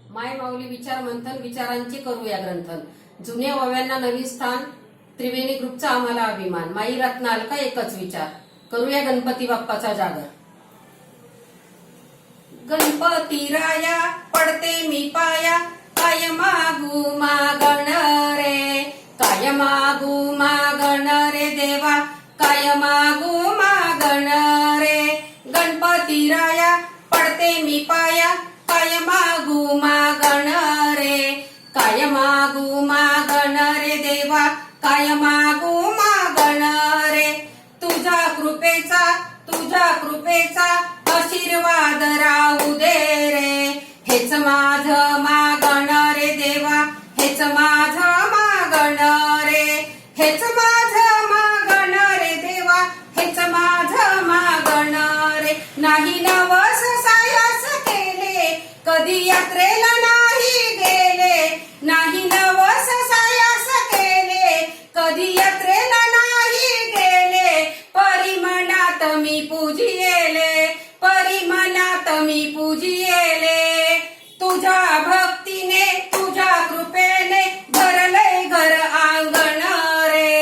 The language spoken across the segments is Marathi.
माय माऊली विचार मंथन, विचारांचे करूया ग्रंथन. जुन्या ओव्यांना नवीन स्थान, त्रिवेणी ग्रुपचा आम्हाला अभिमान. माई रत्नाल का एकच विचार, करूया गणपती बाप्पाचा जागर. गणपती राया पडते मी पाया, काय मागू मागण रे, काय मागू मागण रे देवा, काय मागू मागण रे. गणपती राया पडते मी पाया, काय मागू मागण रे, काय मागू मागण रे देवा, काय मागू मागण रे. तुझ्या कृपेचा आशीर्वाद राहू दे रे, हेच माझं मागण रे देवा, हेच माझं मागण रे, हेच माझं मागण रे देवा, हेच माझं मागण रे. नाही नवस सायास केले, कधी यात्रेला नाही गेले, नाही नवस सायास केले, कधी यात्रेला नाही गेले. परिमनात मी पूजिले, परिमनात मी पूजिले. तुझ्या भक्तीने तुझ्या कृपेने भरले घर आंगण रे,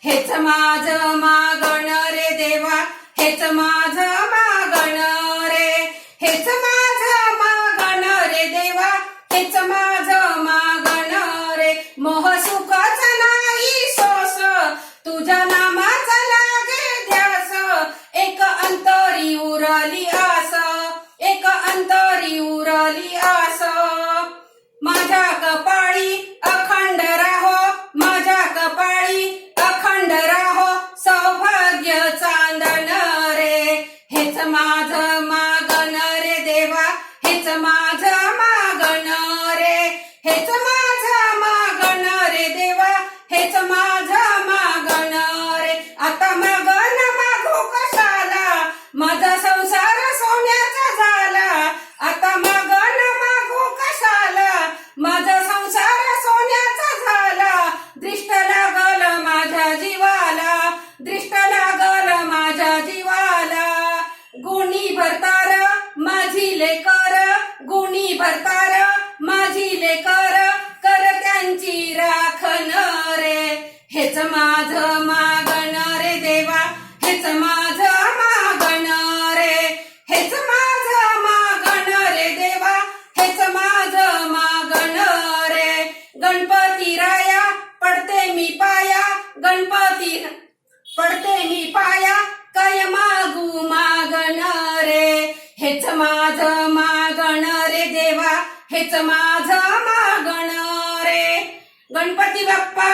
हेच माझं मागण रे देवा, हेच माझं मागण रे, हेच माझं मागण रे देवा, हेच माझं मागण रे. मोह सुखाचा नाही सोस, तुझ्या नामाचा लागे ध्यास. एक अंतरी उरली आस, एक अंतरी उरली आस. माझ्या कपाळी अखंड राहो, माझ्या कपाळी अखंड राहो सौभाग्य चांदण रे, हेच माझं मागण रे देवा, हेच माझं मागण रे, हेच माझं मागण रे देवा, हेच माझं मागण रे. आता मागण मागू कशाला, माझा संसार सोन्याचा झाला. आता मागण मागू कशाला, माझा संसार सोन्याचा झाला. दृष्ट लागल माझ्या जीवाला, दृष्ट लागल माझ्या जीवाला. गुणी भरतार माझी लेकर, गुणी भरतार माझी लेकर, कर त्यांची राखण रे, हेच माझं मागण रे देवा, हेच माझं मागण रे, हेच माझं मागण रे देवा, हेच माझं मागण रे. गणपती राया पडते मी पाया, गणपती पडते मी पाया, काय मागू मागण रे, हेच माझं मागण रे देवा, हेच माझं मागण रे. गणपती बाप्पा